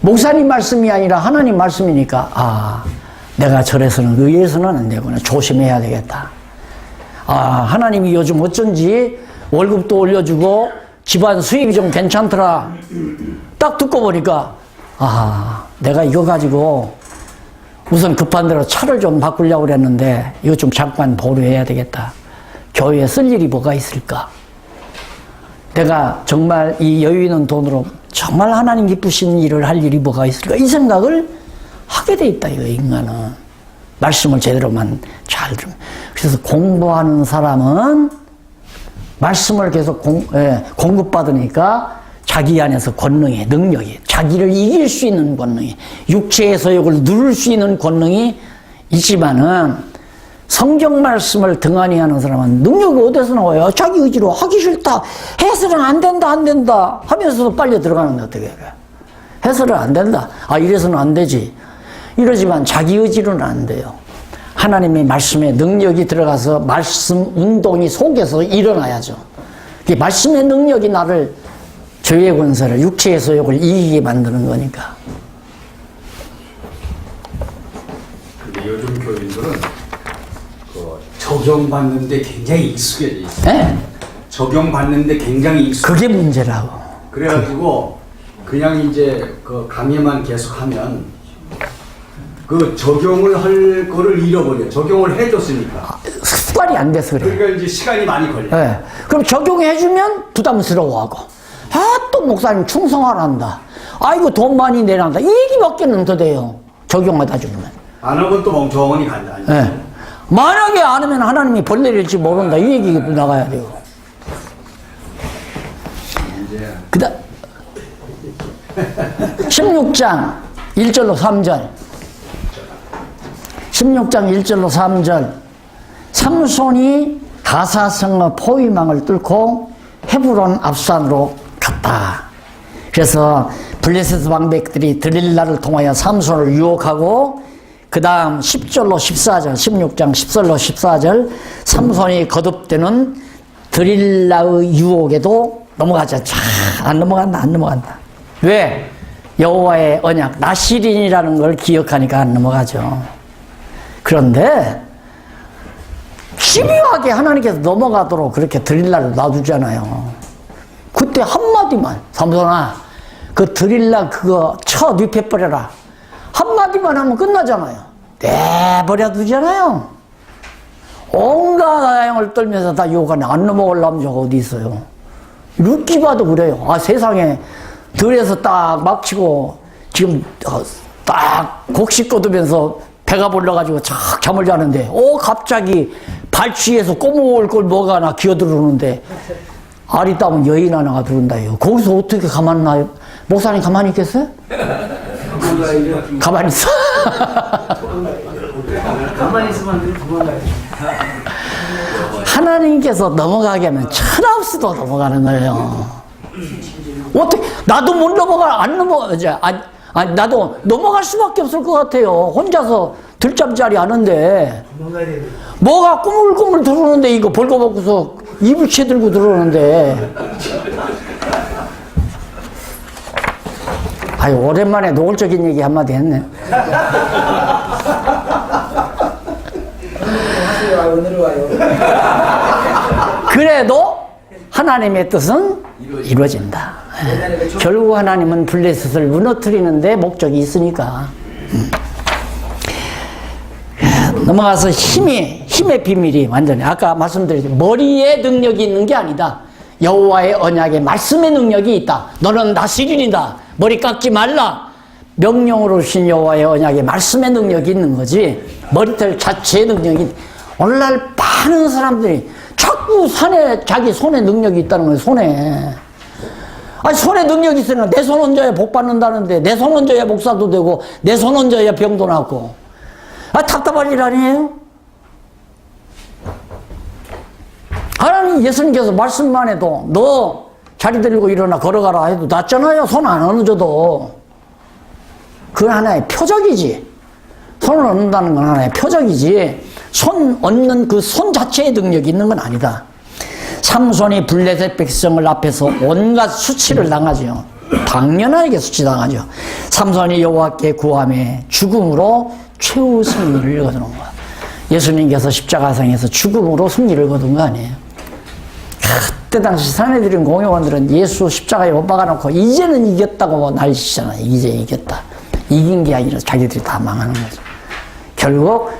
목사님 말씀이 아니라 하나님 말씀이니까, 아, 내가 저래서는, 의해서는 안 되구나. 조심해야 되겠다. 아, 하나님이 요즘 어쩐지 월급도 올려주고 집안 수입이 좀 괜찮더라. 딱 듣고 보니까, 아, 내가 이거 가지고 우선 급한 대로 차를 좀 바꾸려고 그랬는데 이거 좀 잠깐 보류해야 되겠다. 교회에 쓸 일이 뭐가 있을까? 내가 정말 이 여유 있는 돈으로 정말 하나님 기쁘신 일을 할 일이 뭐가 있을까? 이 생각을 하게 돼 있다, 이거 인간은. 말씀을 제대로만 잘 들으면. 그래서 공부하는 사람은 말씀을 계속 공급받으니까 자기 안에서 권능이, 능력이, 자기를 이길 수 있는 권능이, 육체의 소욕을 누를 수 있는 권능이 있지만은 성경 말씀을 등한히 하는 사람은 능력이 어디서 나와요? 자기 의지로 하기 싫다. 해서는 안 된다, 안 된다 하면서도 빨리 들어가는데 어떻게 해요? 해서는 안 된다. 아, 이래서는 안 되지. 이러지만 자기 의지로는 안 돼요. 하나님의 말씀에 능력이 들어가서 말씀 운동이 속에서 일어나야죠. 말씀의 능력이 나를 죄의 권세를, 육체의 소욕을 이기게 만드는 거니까. 근데 요즘 교인들은 적용받는데 굉장히 익숙해져 있어요. 네? 적용받는데 굉장히 익숙해. 그게 문제라고. 그래가지고 그냥 이제 그 강의만 계속하면 그 적용을 할 거를 잃어버려. 적용을 해줬으니까. 습관이 안 돼서 그래요. 그러니까 이제 시간이 많이 걸려. 네. 그럼 적용해주면 부담스러워하고, 아, 또 목사님 충성하란다. 아이고, 돈 많이 내란다. 이 얘기밖에는 더 돼요. 적용하다 주면. 안 하면 또 멍청하니 간다. 네. 만약에 안 하면 하나님이 벌 내릴지 모른다. 이 얘기 나가야 돼요. 그 다음, 16장 1절로 3절. 16장 1절로 3절. 삼손이 가사성의 포위망을 뚫고 헤브론 앞산으로 갔다. 그래서 블레셋 방백들이 드릴라를 통하여 삼손을 유혹하고, 그 다음 10절로 14절, 16장 10절로 14절, 삼손이 거듭되는 드릴라의 유혹에도 넘어가자. 안 넘어간다, 안 넘어간다. 왜? 여호와의 언약, 나시린이라는 걸 기억하니까 안 넘어가죠. 그런데 집요하게 하나님께서 넘어가도록 그렇게 드릴라를 놔두잖아요. 그때 한마디만, 삼손아, 그 드릴라 그거 쳐 뉘패버려라. 한마디만 하면 끝나잖아요. 내버려 두잖아요. 온갖 아양을 떨면서 다 유혹하네. 안 넘어가려면 저거 어디 있어요. 룻기 봐도 그래요. 아, 세상에 들에서 딱 막치고 지금 딱 곡식 거두면서 배가 불러가지고 착 잠을 자는데, 갑자기 발취해서 꼬물꼬물 뭐가 하나 기어들어오는데, 알이 따면 여인 하나가 들어온다요. 거기서 어떻게 가만나요? 목사님 가만히 있겠어요? 가만히 있어. 가만히 있으면 안 되는 도망가요. 하나님께서 넘어가게 하면 천없이도 넘어가는 거예요. 어떻게, 나도 못 넘어가, 안 넘어가지. 아니, 나도 넘어갈 수밖에 없을 것 같아요. 혼자서 들잠자리 하는데. 뭐가 꾸물꾸물 들어오는데, 이거 벌거벗고서 이불채 들고 들어오는데. 아유, 오랜만에 노골적인 얘기 한마디 했네. 오늘 와요. 그래도 하나님의 뜻은 이루어진다. 결국 하나님은 블레셋을 무너뜨리는데 목적이 있으니까. 넘어가서 힘의 비밀이 완전히, 아까 말씀드렸죠. 머리에 능력이 있는 게 아니다. 여호와의 언약에 말씀의 능력이 있다. 너는 나시린이다. 머리 깎지 말라. 명령으로 주신 여호와의 언약에 말씀의 능력이 있는 거지, 머리털 자체의 능력이. 오늘날 많은 사람들이 자꾸 자기 손에 능력이 있다는 거예요. 손에. 아니, 손에 능력이 있으니까 내 손 얹어야 복 받는다는데, 내 손 얹어야 목사도 되고, 내 손 얹어야 병도 낫고. 아, 답답한 일 아니에요? 하나님, 예수님께서 말씀만 해도 너 자리 들고 일어나 걸어가라 해도 낫잖아요. 손 안 얹어도. 그건 하나의 표적이지. 손을 얹는다는 건 하나의 표적이지, 손 얹는 그 손 자체의 능력이 있는 건 아니다. 삼손이 블레셋 백성을 앞에서 온갖 수치를 당하죠. 당연하게 수치당하죠. 삼손이 여호와께 구함에 죽음으로 최후 승리를 거두는 거야. 예수님께서 십자가상에서 죽음으로 승리를 거둔 거 아니에요. 그때 당시 사내들인 공회원들은 예수 십자가에 못 박아놓고 이제는 이겼다고 난리치잖아요. 이제 이겼다. 이긴 게 아니라 자기들이 다 망하는 거죠. 결국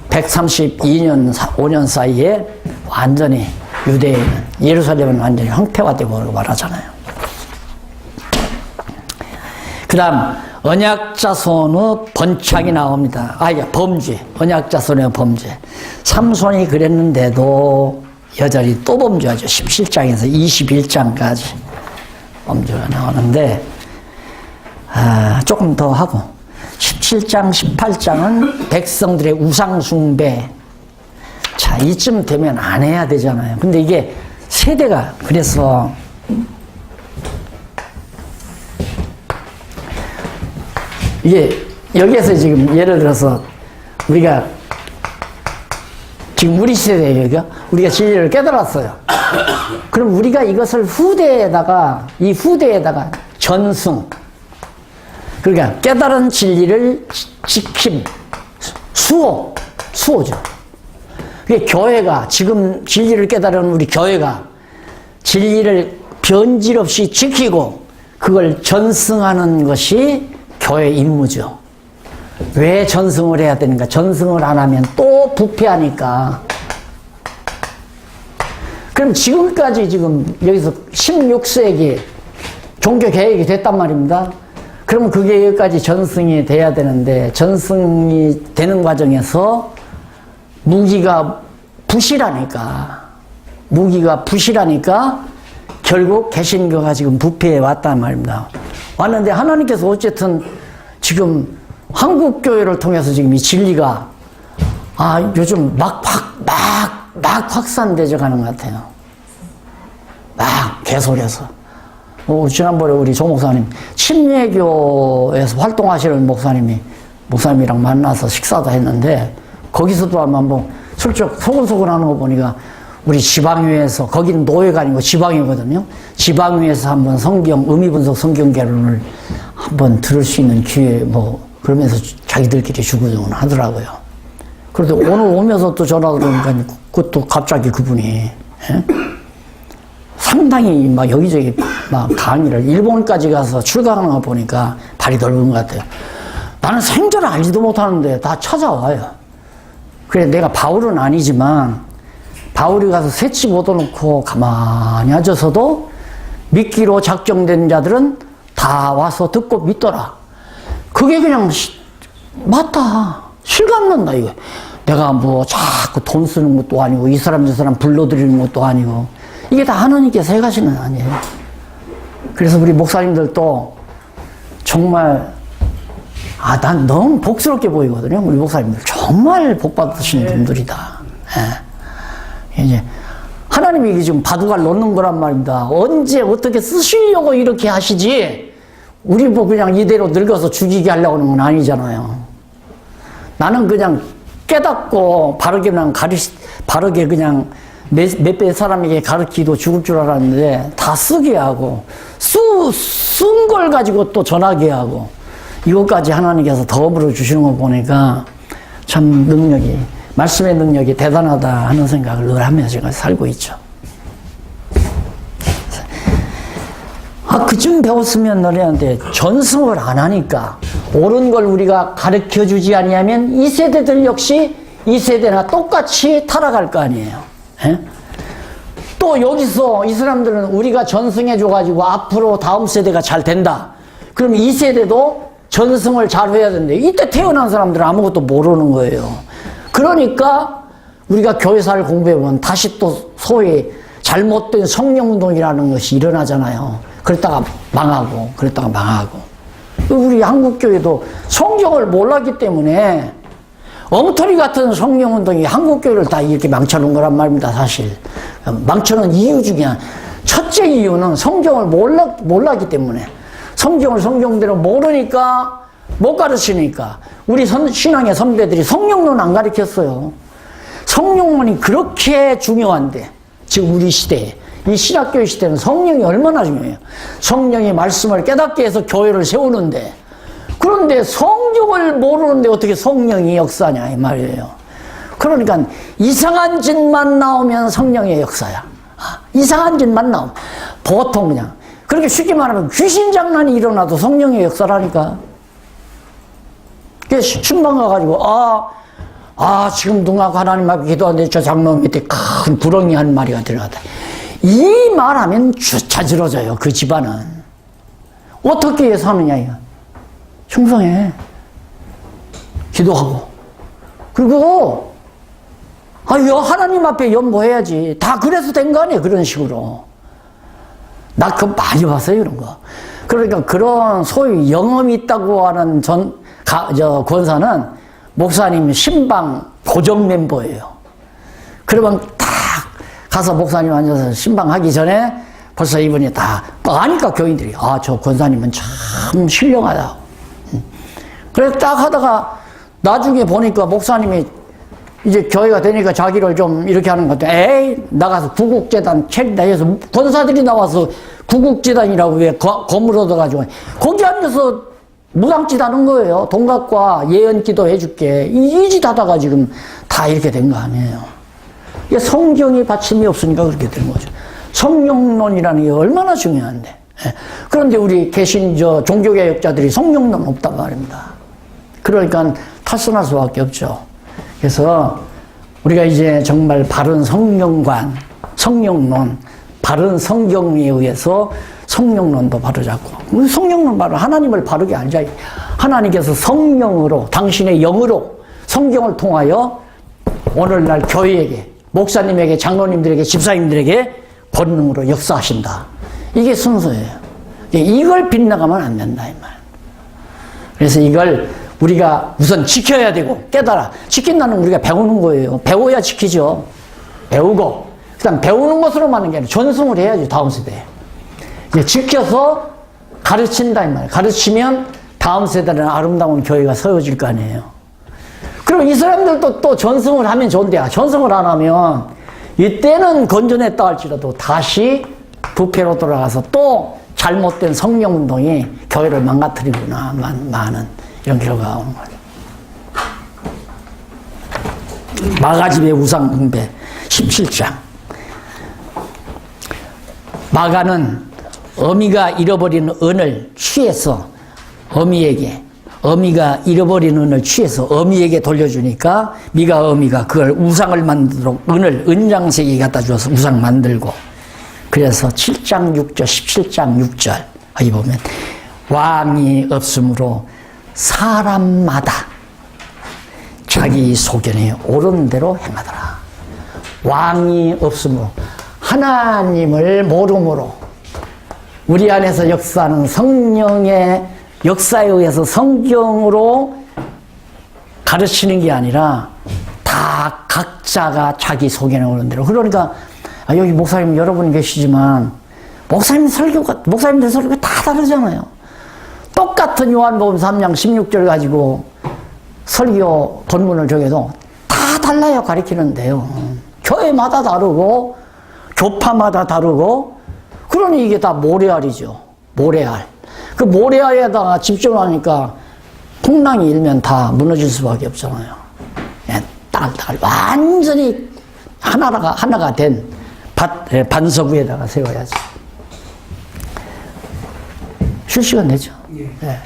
132년, 5년 사이에 완전히 유대인은, 예루살렘은 완전히 황폐화되고 말하잖아요. 그 다음, 언약자손의 번창이 나옵니다. 범죄. 언약자손의 범죄. 삼손이 그랬는데도 여전히 또 범죄하죠. 17장에서 21장까지 범죄가 나오는데, 조금 더 하고, 17장, 18장은 백성들의 우상숭배. 자, 이쯤 되면 안 해야 되잖아요. 근데 이게 세대가, 그래서, 이게, 여기에서 지금 예를 들어서, 우리가, 지금 우리 세대예요. 우리가 진리를 깨달았어요. 그럼 우리가 이것을 후대에다가, 이 후대에다가 전승, 그러니까 깨달은 진리를 지킴, 수호죠. 그게 교회가, 지금 진리를 깨달은 우리 교회가 진리를 변질 없이 지키고 그걸 전승하는 것이 교회 임무죠. 왜 전승을 해야 되는가? 전승을 안 하면 또 부패하니까. 그럼 지금까지 지금 여기서 16세기 종교 개혁이 됐단 말입니다. 그럼 그게 여기까지 전승이 돼야 되는데, 전승이 되는 과정에서 무기가 부실하니까 결국 개신교가 지금 부패해 왔단 말입니다. 왔는데 하나님께서 어쨌든 지금 한국교회를 통해서 지금 이 진리가 요즘 막 확산되져 가는 것 같아요. 막 개소리해서. 지난번에 우리 조 목사님, 침례교에서 활동하시는 목사님이랑 만나서 식사도 했는데, 거기서도 한번 슬쩍 소근소근 하는 거 보니까, 우리 지방위에서, 거기는 노예가 아니고 지방위거든요. 지방위에서 한번 의미분석 성경개론을 한번 들을 수 있는 기회, 그러면서 자기들끼리 주구정은 하더라고요. 그런데 오늘 오면서 또 전화 들어오니까, 그것도 갑자기 그분이, 예? 상당히 막 여기저기 막 강의를 일본까지 가서 출강하는 거 보니까 발이 넓은 것 같아요. 나는 생전에 알지도 못하는데 다 찾아와요. 그래, 내가 바울은 아니지만 바울이 가서 새치 못 얻어놓고 가만히 앉아서도 믿기로 작정된 자들은 다 와서 듣고 믿더라. 그게 그냥 맞다. 실감난다 이거. 내가 자꾸 돈 쓰는 것도 아니고 이 사람 저 사람 불러들이는 것도 아니고 이게 다 하나님께서 해가시는 거 아니에요. 그래서 우리 목사님들도 정말 난 너무 복스럽게 보이거든요. 우리 목사님들 정말 복받으신 분들이다. 예. 이제 하나님이 이게 지금 바둑알 놓는 거란 말입니다. 언제 어떻게 쓰시려고 이렇게 하시지? 우리 그냥 이대로 늙어서 죽이게 하려고 하는 건 아니잖아요. 나는 그냥 깨닫고 바르게 그냥 몇백 사람에게 가르치도 죽을 줄 알았는데 다 쓰게 하고 쓴 걸 가지고 또 전하게 하고 이것까지 하나님께서 더불어 주시는 거 보니까 참 말씀의 능력이 대단하다 하는 생각을 늘 하면서 제가 살고 있죠. 그쯤 배웠으면 너네한테 전승을 안 하니까 옳은 걸 우리가 가르쳐 주지 아니하면 이 세대들 역시 이 세대나 똑같이 타락할 거 아니에요. 에? 또 여기서 이 사람들은 우리가 전승해 줘가지고 앞으로 다음 세대가 잘 된다. 그럼 이 세대도 전승을 잘 해야 되는데 이때 태어난 사람들은 아무것도 모르는 거예요. 그러니까 우리가 교회사를 공부해보면 다시 또 소위 잘못된 성령운동이라는 것이 일어나잖아요. 그랬다가 망하고 우리 한국교회도 성경을 몰랐기 때문에 엉터리 같은 성령운동이 한국교회를 다 이렇게 망쳐놓은 거란 말입니다. 사실 망쳐놓은 이유 중에 첫째 이유는 성경을 몰랐기 때문에 성경을 성경대로 모르니까 못 가르치니까 우리 신앙의 선배들이 성령론 안 가르쳤어요. 성령론이 그렇게 중요한데 지금 우리 시대에. 이 신학교의 시대는 성령이 얼마나 중요해요. 성령이 말씀을 깨닫게 해서 교회를 세우는데, 그런데 성경을 모르는데 어떻게 성령이 역사냐 이 말이에요. 그러니까 이상한 짓만 나오면 성령의 역사야. 이상한 짓만 나오면. 보통 그냥 그렇게 쉽게 말하면 귀신 장난이 일어나도 성령의 역사라니까. 신방 가가지고 지금 누가 하나님 앞에 기도하는데 저 장로 밑에 큰 구렁이 한 마리가 들어갔다. 이 말하면 자지러져요. 그 집안은. 어떻게 해서 하느냐 이거. 충성해. 기도하고. 그리고 하나님 앞에 연보해야지. 다 그래서 된 거 아니에요. 그런 식으로. 나 그거 많이 봤어요. 그런 거. 그러니까 그런 소위 영험이 있다고 하는 권사는 목사님 신방 고정 멤버예요. 그러면 딱 가서 목사님 앉아서 신방하기 전에 벌써 이분이 다 아니까 교인들이 저 권사님은 참 신령하다. 그래서 딱 하다가 나중에 보니까 목사님이 이제 교회가 되니까 자기를 좀 이렇게 하는 것 같아. 나가서 구국재단 책이다 해서 권사들이 나와서 구국재단이라고 왜 건물 얻어가지고 거기 앉아서 무당짓 하는 거예요. 동갑과 예언 기도 해줄게. 이 짓 하다가 지금 다 이렇게 된 거 아니에요. 이게 성경이 받침이 없으니까 그렇게 된 거죠. 성령론이라는 게 얼마나 중요한데. 그런데 우리 계신 종교개혁자들이 성령론 없단 말입니다. 그러니까 탈선할 수밖에 없죠. 그래서 우리가 이제 정말 바른 성령관, 성령론, 바른 성경에 의해서 성령론도 바로 잡고, 성령론 바로 하나님을 바르게 알자. 하나님께서 성령으로, 당신의 영으로 성경을 통하여 오늘날 교회에게, 목사님에게, 장로님들에게, 집사님들에게 본능으로 역사하신다. 이게 순서예요. 이걸 빗나가면 안 된다 이 말. 그래서 이걸 우리가 우선 지켜야 되고 깨달아. 지킨다는 우리가 배우는 거예요. 배워야 지키죠. 배우고 그다음 배우는 것으로 만든 게 아니라 전승을 해야지. 다음 세대에 이제 지켜서 가르친다 이 말이에요. 가르치면 다음 세대는 아름다운 교회가 세워질 거 아니에요. 그럼 이 사람들도 또 전승을 하면 좋은데 전승을 안 하면 이때는 건전했다 할지라도 다시 부패로 돌아가서 또 잘못된 성령운동이 교회를 망가뜨리구나 많은 이런 결과가 오는 거죠. 마가집의 우상숭배 17장. 마가는 어미가 잃어버린 은을 취해서 어미가 잃어버린 은을 취해서 어미에게 돌려주니까 어미가 그걸 우상을 만들도록 은장색이 갖다 주어서 우상 만들고. 그래서 7장 6절 17장 6절 여기 보면 왕이 없으므로 사람마다 자기 소견에 옳은 대로 행하더라. 왕이 없으므로 하나님을 모름으로 우리 안에서 역사하는 성령의 역사에 의해서 성경으로 가르치는 게 아니라 다 각자가 자기 소견에 옳은 대로. 그러니까 여기 목사님 여러분 계시지만 목사님들 설교가 다 다르잖아요. 똑같은 요한복음 3장 16절 가지고 설교 본문을 정해도 다 달라요. 가르치는데요. 교회마다 다르고 교파마다 다르고. 그러니 이게 다 모래알이죠. 모래알. 그 모래알에다가 집중하니까 풍랑이 일면 다 무너질 수밖에 없잖아요. 딸딸 완전히 하나가 된 반석 위에다가 세워야지. 실시간 되죠? 예.